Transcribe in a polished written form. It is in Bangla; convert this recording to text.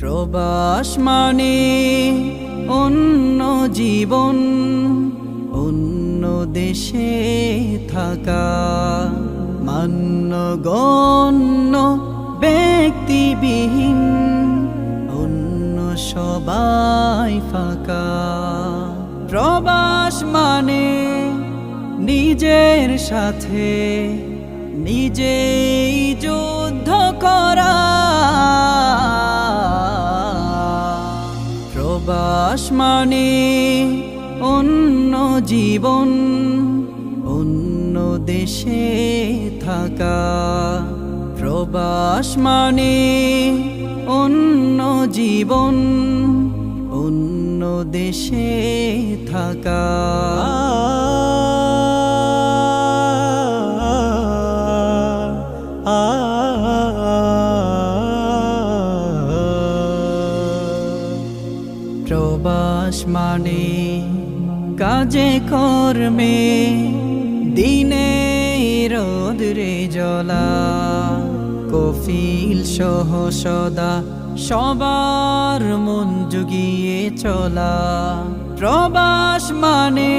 প্রবাস মানে অন্য জীবন, অন্য দেশে থাকা, মান্য গণ্য ব্যক্তিবিহীন, অন্য সবাই ফাঁকা। প্রবাস মানে নিজের সাথে নিজেই যুদ্ধ করা। প্রবাস মানে অন্য জীবন, অন্য দেশে থাকা। প্রবাস মানে অন্য জীবন, অন্য দেশে থাকা। প্রবাস মানে কাজে কর্মে দিনে রোদরে জ্বলা, কফিল সহ সদা সবার মন জুগিয়ে চলা। প্রবাস মানে